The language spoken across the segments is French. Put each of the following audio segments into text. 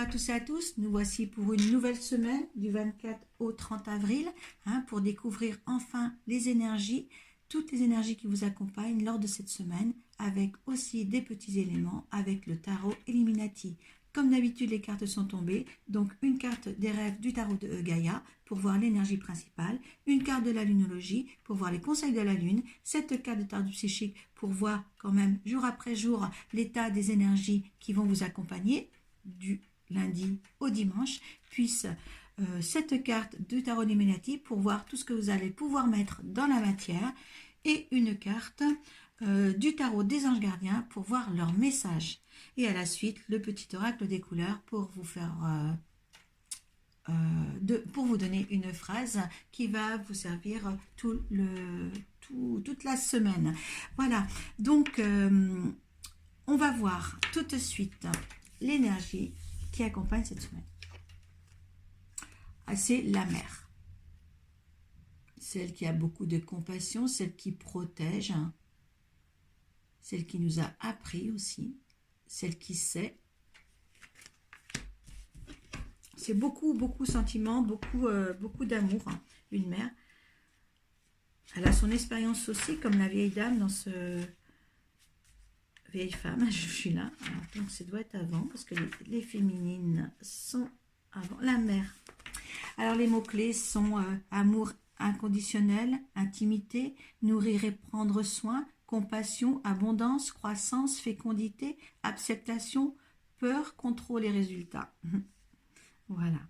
tous et à tous, nous voici pour une nouvelle semaine du 24 au 30 avril pour découvrir enfin les énergies, toutes les énergies qui vous accompagnent lors de cette semaine, avec aussi des petits éléments avec le tarot Illuminati. Comme d'habitude, les cartes sont tombées, donc une carte des rêves du tarot de Gaïa pour voir l'énergie principale, une carte de la lunologie pour voir les conseils de la lune, cette carte de tarot psychique pour voir quand même jour après jour l'état des énergies qui vont vous accompagner du lundi au dimanche, puis cette carte du tarot Illuminati pour voir tout ce que vous allez pouvoir mettre dans la matière et une carte du tarot des anges gardiens pour voir leur message. Et à la suite, le petit oracle des couleurs pour vous faire pour vous donner une phrase qui va vous servir toute la semaine. Voilà, donc on va voir tout de suite l'énergie qui accompagne cette semaine. C'est la mère. Celle qui a beaucoup de compassion, celle qui protège, celle qui nous a appris aussi, celle qui sait. C'est beaucoup de sentiments, beaucoup d'amour, une mère. Elle a son expérience aussi, comme la vieille dame dans ce... Vieille femme, je suis là. Alors, donc ça doit être avant, parce que les féminines sont avant. La mère. Alors les mots-clés sont amour inconditionnel, intimité, nourrir et prendre soin, compassion, abondance, croissance, fécondité, acceptation, peur, contrôle et résultat. Voilà.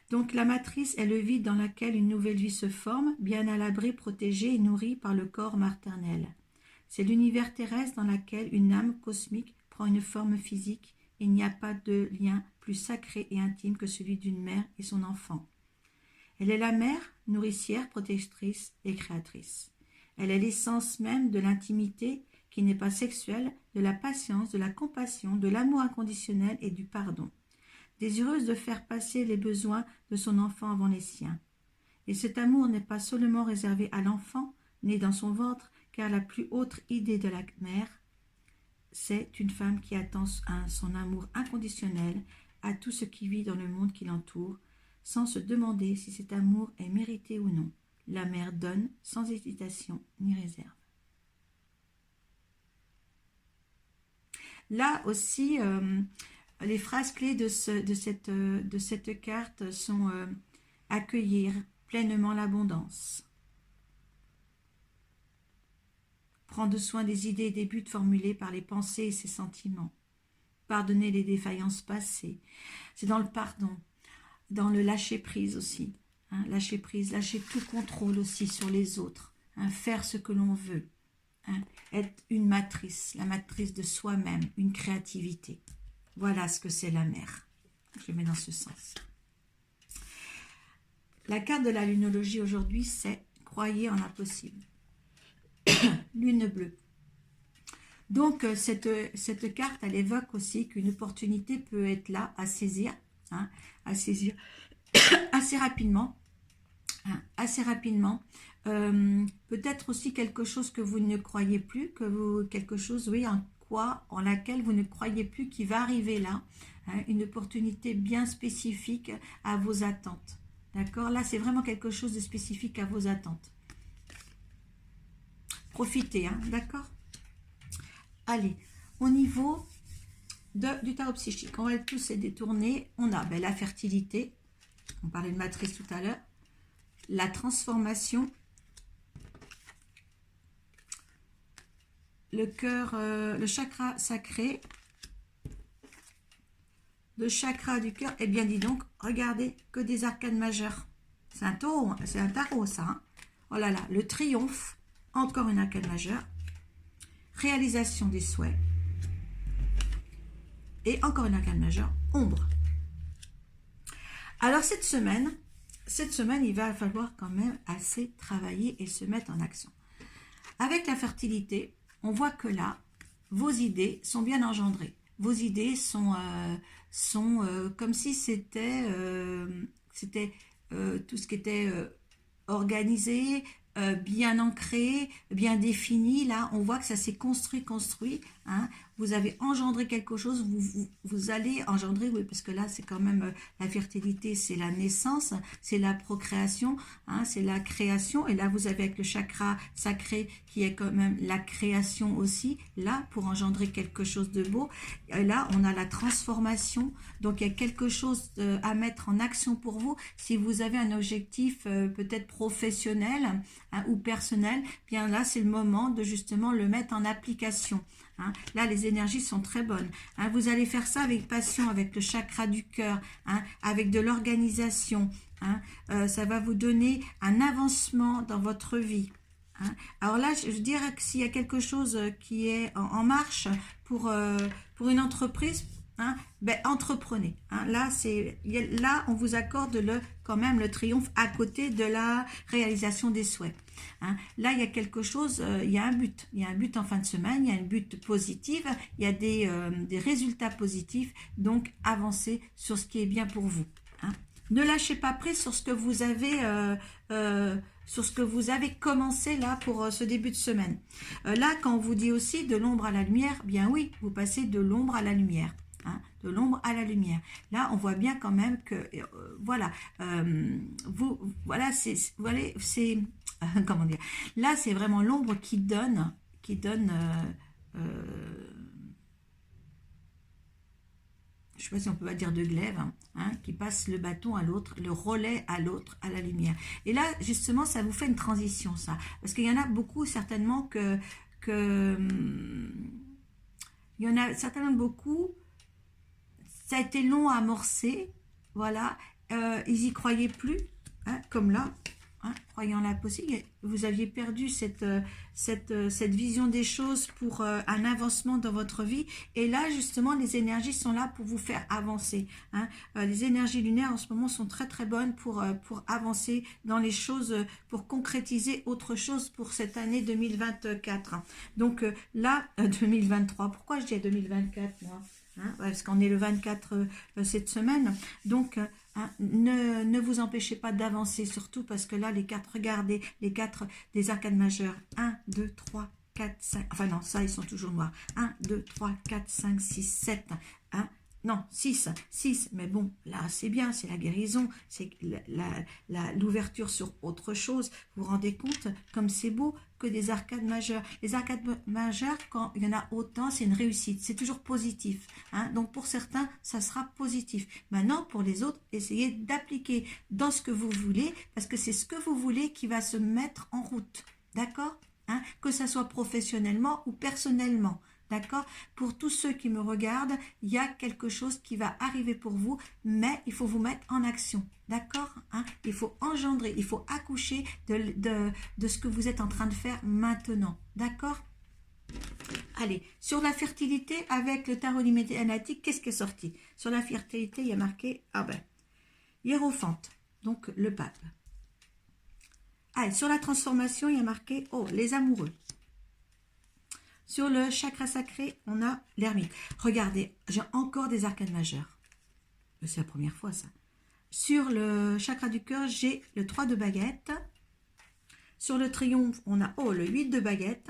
Donc la matrice est le vide dans lequel une nouvelle vie se forme, bien à l'abri, protégée et nourrie par le corps maternel. C'est l'univers terrestre dans lequel une âme cosmique prend une forme physique. Il n'y a pas de lien plus sacré et intime que celui d'une mère et son enfant. Elle est la mère, nourricière, protectrice et créatrice. Elle est l'essence même de l'intimité qui n'est pas sexuelle, de la patience, de la compassion, de l'amour inconditionnel et du pardon. Désireuse de faire passer les besoins de son enfant avant les siens. Et cet amour n'est pas seulement réservé à l'enfant, né dans son ventre, car la plus haute idée de la mère, c'est une femme qui attend son amour inconditionnel à tout ce qui vit dans le monde qui l'entoure, sans se demander si cet amour est mérité ou non. La mère donne sans hésitation ni réserve. Là aussi, les phrases clés de cette carte sont accueillir pleinement l'abondance, prendre soin des idées et des buts formulés par les pensées et ses sentiments, pardonner les défaillances passées. C'est dans le pardon, dans le lâcher-prise aussi. Lâcher prise, lâcher tout contrôle aussi sur les autres. Faire ce que l'on veut. Être une matrice, la matrice de soi-même, une créativité. Voilà ce que c'est la mère. Je le mets dans ce sens. La carte de la lunologie aujourd'hui, c'est « Croyez en l'impossible ». Lune bleue. Donc, cette carte, elle évoque aussi qu'une opportunité peut être là à saisir assez rapidement. Peut-être aussi quelque chose que vous ne croyez plus, quelque chose, oui, en laquelle vous ne croyez plus qui va arriver là. Une opportunité bien spécifique à vos attentes. D'accord? Là, c'est vraiment quelque chose de spécifique à vos attentes. Profitez, d'accord? Allez, au niveau du tarot psychique, on va tous les détourner. On a la fertilité, on parlait de matrice tout à l'heure, la transformation, le cœur, le chakra sacré, le chakra du cœur. Eh bien, dis donc, regardez, que des arcanes majeures. C'est un taureau, c'est un tarot, ça. Oh là là, le triomphe. Encore une arcane majeure, réalisation des souhaits, et encore une arcane majeure, ombre. Alors cette semaine, il va falloir quand même assez travailler et se mettre en action. Avec la fertilité, on voit que là, vos idées sont bien engendrées. Vos idées sont comme si c'était tout ce qui était organisé, bien ancré, bien défini. Là, on voit que ça s'est construit. vous avez engendré quelque chose, vous allez engendrer, oui, parce que là, c'est quand même la fertilité, c'est la naissance, c'est la procréation, hein, c'est la création. Et là, vous avez avec le chakra sacré qui est quand même la création aussi, là, pour engendrer quelque chose de beau. Et là, on a la transformation. Donc, il y a quelque chose à mettre en action pour vous. Si vous avez un objectif peut-être professionnel, hein, ou personnel, bien là, c'est le moment de justement le mettre en application. Hein. Là, les énergies sont très bonnes. Hein. Vous allez faire ça avec passion, avec le chakra du cœur, hein, avec de l'organisation. Hein. Ça va vous donner un avancement dans votre vie. Hein. Alors là, je dirais que s'il y a quelque chose qui est en marche pour une entreprise, hein, ben, entreprenez. Hein. Là, on vous accorde quand même le triomphe à côté de la réalisation des souhaits. Hein. Là, il y a quelque chose, il y a un but. Il y a un but en fin de semaine, il y a un but positif, il y a des résultats positifs. Donc, avancez sur ce qui est bien pour vous. Hein. Ne lâchez pas prise sur ce que vous avez commencé là pour ce début de semaine. Là, quand on vous dit aussi de l'ombre à la lumière, bien oui, vous passez de l'ombre à la lumière. Hein, de l'ombre à la lumière. Là, on voit bien quand même que, voilà, comment dire, là, c'est vraiment l'ombre qui donne, je ne sais pas si on peut dire de glaive, hein, qui passe le bâton à l'autre, le relais à l'autre, à la lumière. Et là, justement, ça vous fait une transition, ça. Parce qu'il y en a beaucoup, certainement, il y en a certainement beaucoup, ça a été long à amorcer, voilà, ils y croyaient plus, hein, comme là, hein, croyant l'impossible, vous aviez perdu cette vision des choses pour un avancement dans votre vie, et là, justement, les énergies sont là pour vous faire avancer, hein. Les énergies lunaires, en ce moment, sont très très bonnes pour avancer dans les choses, pour concrétiser autre chose pour cette année 2024. Donc là, 2023, pourquoi je dis 2024, moi ? Hein, parce qu'on est le 24 cette semaine. Donc, hein, ne vous empêchez pas d'avancer, surtout parce que là, les cartes, regardez, les cartes des arcades majeures. 1, 2, 3, 4, 5. Enfin non, ça, ils sont toujours noirs. 1, 2, 3, 4, 5, 6, 7. 1, non, 6, mais bon, là, c'est bien, c'est la guérison, c'est l'ouverture sur autre chose. Vous vous rendez compte comme c'est beau que des arcades majeures. Les arcades majeures, quand il y en a autant, c'est une réussite, c'est toujours positif. Hein. Donc, pour certains, ça sera positif. Maintenant, pour les autres, essayez d'appliquer dans ce que vous voulez, parce que c'est ce que vous voulez qui va se mettre en route. D'accord ? Hein. Que ça soit professionnellement ou personnellement. D'accord? Pour tous ceux qui me regardent, il y a quelque chose qui va arriver pour vous, mais il faut vous mettre en action. D'accord? Hein? Il faut engendrer, il faut accoucher de ce que vous êtes en train de faire maintenant. D'accord? Allez, sur la fertilité, avec le tarot liméanatique, qu'est-ce qui est sorti? Sur la fertilité, il y a marqué, Hiérophante, donc le pape. Allez, sur la transformation, il y a marqué, les amoureux. Sur le chakra sacré, on a l'ermite. Regardez, j'ai encore des arcades majeures. C'est la première fois, ça. Sur le chakra du cœur, j'ai le 3 de baguette. Sur le triomphe, on a le 8 de baguette.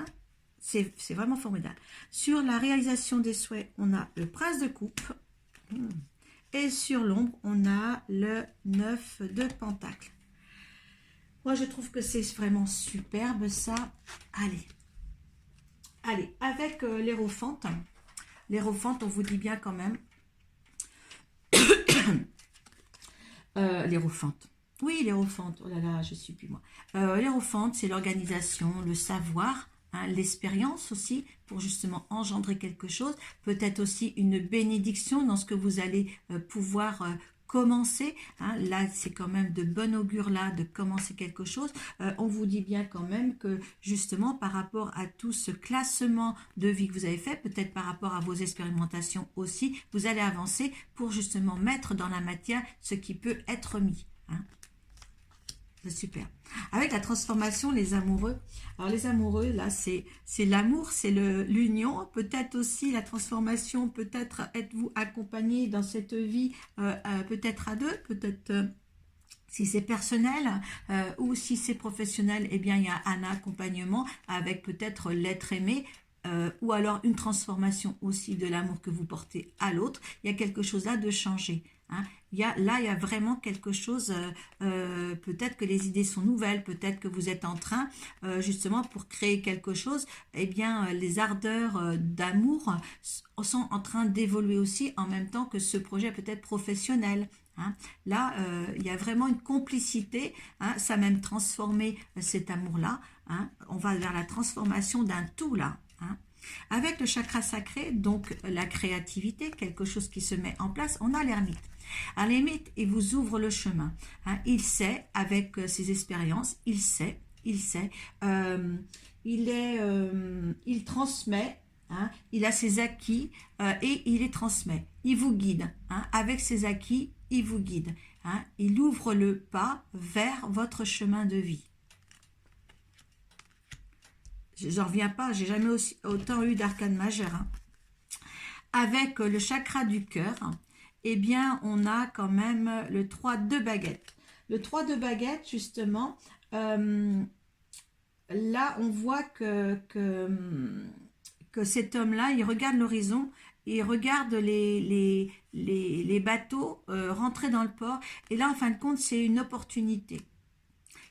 C'est vraiment formidable. Sur la réalisation des souhaits, on a le prince de coupe. Et sur l'ombre, on a le 9 de pentacle. Moi, je trouve que c'est vraiment superbe, ça. Allez, avec l'Hiérophante. L'Hiérophante, on vous dit bien quand même. L'Hiérophante. Oui, l'Hiérophante. Oh là là, je suis plus moi. L'Hiérophante, c'est l'organisation, le savoir, hein, l'expérience aussi, pour justement engendrer quelque chose. Peut-être aussi une bénédiction dans ce que vous allez pouvoir commencer, hein, là c'est quand même de bon augure là de commencer quelque chose. On vous dit bien quand même que justement par rapport à tout ce classement de vie que vous avez fait, peut-être par rapport à vos expérimentations aussi, vous allez avancer pour justement mettre dans la matière ce qui peut être mis, hein. C'est super. Avec la transformation, les amoureux. Alors les amoureux, là, c'est l'amour, c'est l'union. Peut-être aussi la transformation, peut-être êtes-vous accompagné dans cette vie, peut-être à deux, peut-être si c'est personnel ou si c'est professionnel, eh bien il y a un accompagnement avec peut-être l'être aimé. ou alors une transformation aussi de l'amour que vous portez à l'autre. Il y a quelque chose là de changer. Hein. Il y a vraiment quelque chose, peut-être que les idées sont nouvelles, peut-être que vous êtes en train, justement pour créer quelque chose, eh bien les ardeurs d'amour sont en train d'évoluer aussi en même temps que ce projet peut-être professionnel. Hein. Là, il y a vraiment une complicité, hein, ça a même transformé cet amour-là. Hein. On va vers la transformation d'un tout là. Hein. Avec le chakra sacré, donc la créativité, quelque chose qui se met en place, on a l'ermite. À l'ermite, il vous ouvre le chemin. Hein. Il sait, avec ses expériences, il transmet. Hein, il a ses acquis et il les transmet. Il vous guide. Hein, avec ses acquis, il vous guide. Hein, il ouvre le pas vers votre chemin de vie. J'en reviens pas, j'ai jamais autant eu d'arcane majeure. Hein. Avec le chakra du cœur, eh bien, on a quand même le 3 de baguette. Le 3 de baguette, justement, là, on voit que cet homme-là, il regarde l'horizon, il regarde les bateaux rentrer dans le port. Et là, en fin de compte, c'est une opportunité.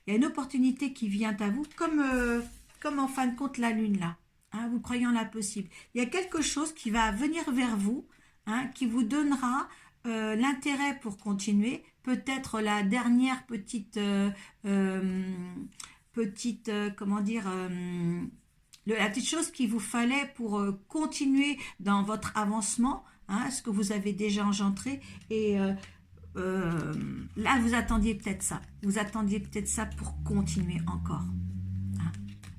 Il y a une opportunité qui vient à vous, comme en fin de compte la lune là. Hein, vous croyez en la possible. Il y a quelque chose qui va venir vers vous, hein, qui vous donnera l'intérêt pour continuer. Peut-être la dernière petite, comment dire... la petite chose qu'il vous fallait pour continuer dans votre avancement, hein, ce que vous avez déjà engendré. Et là, vous attendiez peut-être ça. Vous attendiez peut-être ça pour continuer encore. Hein.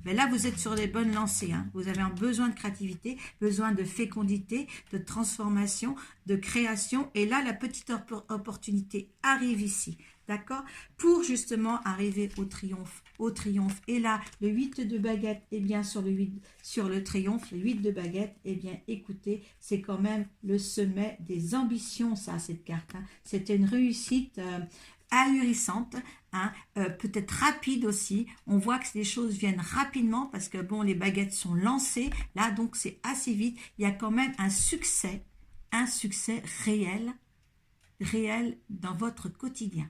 Mais là, vous êtes sur les bonnes lancées. Hein. Vous avez un besoin de créativité, besoin de fécondité, de transformation, de création. Et là, la petite opportunité arrive ici. D'accord? Pour justement arriver au triomphe. Et là, le 8 de baguette, eh bien, sur le triomphe, le 8 de baguette, eh bien, écoutez, c'est quand même le sommet des ambitions, ça, cette carte. Hein. C'était une réussite ahurissante, hein, peut-être rapide aussi. On voit que les choses viennent rapidement parce que, bon, les baguettes sont lancées. Là, donc, c'est assez vite. Il y a quand même un succès réel dans votre quotidien.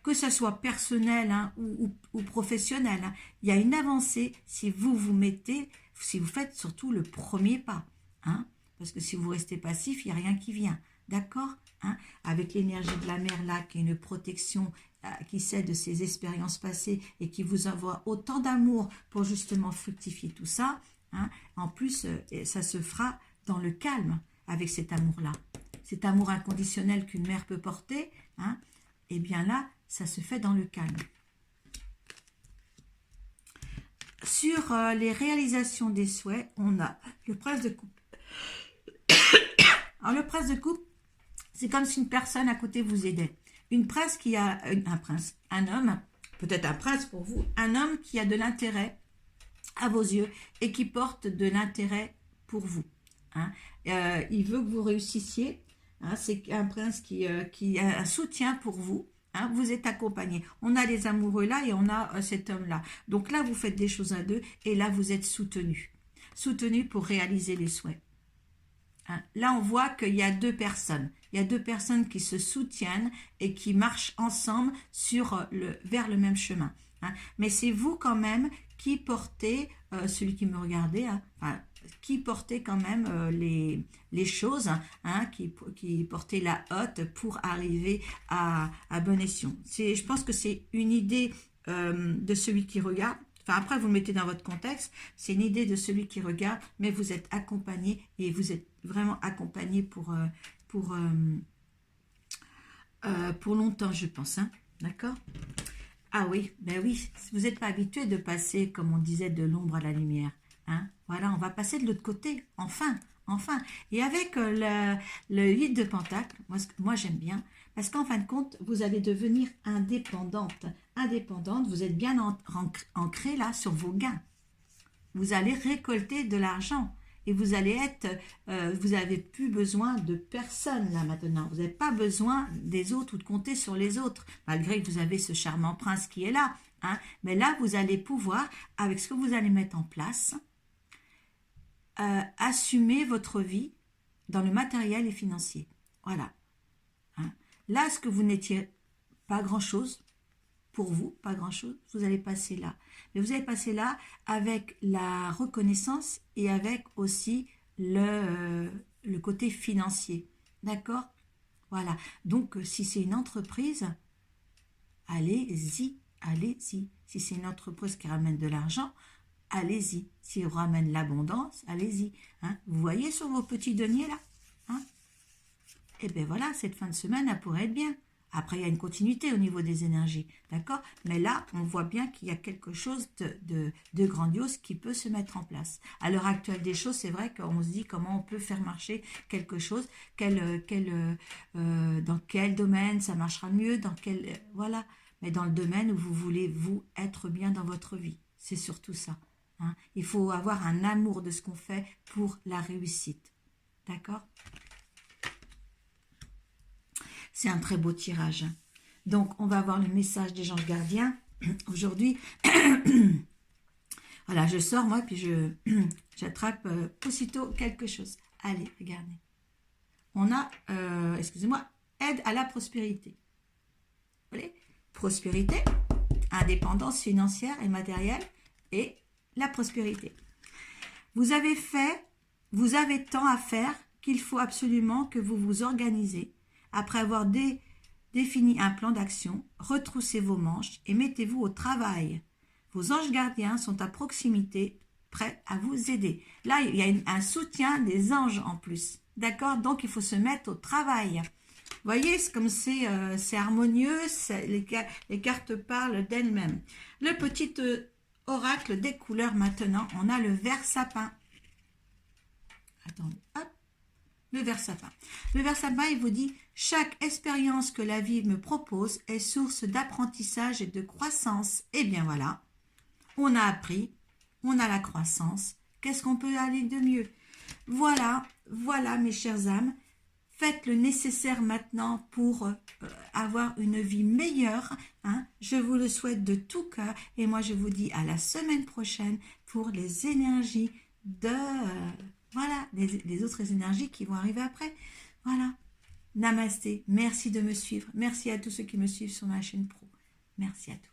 Que ce soit personnel, hein, ou professionnel, hein, il y a une avancée si vous faites surtout le premier pas. Hein, parce que si vous restez passif, il n'y a rien qui vient. D'accord, hein, avec l'énergie de la mer là, qui est une protection, qui sait de ses expériences passées et qui vous envoie autant d'amour pour justement fructifier tout ça. Hein, en plus, ça se fera dans le calme avec cet amour-là. Cet amour inconditionnel qu'une mère peut porter, hein, et bien là, ça se fait dans le calme. Sur les réalisations des souhaits, on a le prince de coupe. Alors le prince de coupe, c'est comme si une personne à côté vous aidait. Un homme, peut-être un prince pour vous, un homme qui a de l'intérêt à vos yeux et qui porte de l'intérêt pour vous. Hein. Il veut que vous réussissiez. Hein, c'est un prince qui a un soutien pour vous. Hein, vous êtes accompagné. On a les amoureux là et on a cet homme-là. Donc là, vous faites des choses à deux et là, vous êtes soutenu. Soutenu pour réaliser les souhaits. Hein, là, on voit qu'il y a deux personnes. Il y a deux personnes qui se soutiennent et qui marchent ensemble vers le même chemin. Hein. Mais c'est vous quand même qui portez, celui qui me regardait, hein, enfin, qui portait quand même les choses, hein, qui portait la hotte pour arriver à bon escient. Je pense que c'est une idée de celui qui regarde. Enfin, après, vous le mettez dans votre contexte. C'est une idée de celui qui regarde, mais vous êtes accompagné et vous êtes vraiment accompagné pour longtemps, je pense. Hein, d'accord ? Ah oui, ben oui, vous n'êtes pas habitué de passer, comme on disait, de l'ombre à la lumière. Hein, voilà, on va passer de l'autre côté, enfin. Et avec le 8 de Pentacle, moi j'aime bien, parce qu'en fin de compte, vous allez devenir indépendante. Indépendante, vous êtes bien ancré là sur vos gains. Vous allez récolter de l'argent. Et vous allez vous n'avez plus besoin de personne là maintenant. Vous n'avez pas besoin des autres ou de compter sur les autres, malgré que vous avez ce charmant prince qui est là. Hein. Mais là, vous allez pouvoir, avec ce que vous allez mettre en place, assumer votre vie dans le matériel et financier. Voilà. Hein. Là, ce que vous n'étiez pas grand-chose, pour vous, pas grand-chose, vous allez passer là. Mais vous allez passer là avec la reconnaissance et avec aussi le côté financier. D'accord? Voilà. Donc, si c'est une entreprise, allez-y, allez-y. Si c'est une entreprise qui ramène de l'argent, allez-y. S'il ramène l'abondance, allez-y. Hein? Vous voyez sur vos petits deniers là, hein? Et bien voilà, cette fin de semaine, elle pourrait être bien. Après, il y a une continuité au niveau des énergies, d'accord? Mais là, on voit bien qu'il y a quelque chose de grandiose qui peut se mettre en place. À l'heure actuelle des choses, c'est vrai qu'on se dit comment on peut faire marcher quelque chose, dans quel domaine ça marchera mieux, dans quel... voilà. Mais dans le domaine où vous voulez, vous, être bien dans votre vie. C'est surtout ça. Hein. Il faut avoir un amour de ce qu'on fait pour la réussite. D'accord? C'est un très beau tirage. Donc, on va voir le message des anges gardiens. Aujourd'hui, voilà, je sors moi, puis j'attrape aussitôt quelque chose. Allez, regardez. On a, excusez-moi, aide à la prospérité. Vous voyez? Prospérité, indépendance financière et matérielle et la prospérité. Vous avez tant à faire qu'il faut absolument que vous vous organisez. Après avoir défini un plan d'action, retroussez vos manches et mettez-vous au travail. Vos anges gardiens sont à proximité, prêts à vous aider. Là, il y a un soutien des anges en plus. D'accord? Donc, il faut se mettre au travail. Vous voyez, c'est comme c'est harmonieux, les cartes parlent d'elles-mêmes. Le petit oracle des couleurs maintenant, on a le vert sapin. Attendez, hop. Le ver sapin. Le ver sapin, il vous dit « Chaque expérience que la vie me propose est source d'apprentissage et de croissance. » Et bien voilà, on a appris, on a la croissance. Qu'est-ce qu'on peut aller de mieux? Voilà, voilà mes chères âmes. Faites le nécessaire maintenant pour avoir une vie meilleure. Hein. Je vous le souhaite de tout cœur. Et moi, je vous dis à la semaine prochaine pour les énergies de... voilà, les autres énergies qui vont arriver après. Voilà. Namasté. Merci de me suivre. Merci à tous ceux qui me suivent sur ma chaîne pro. Merci à tous.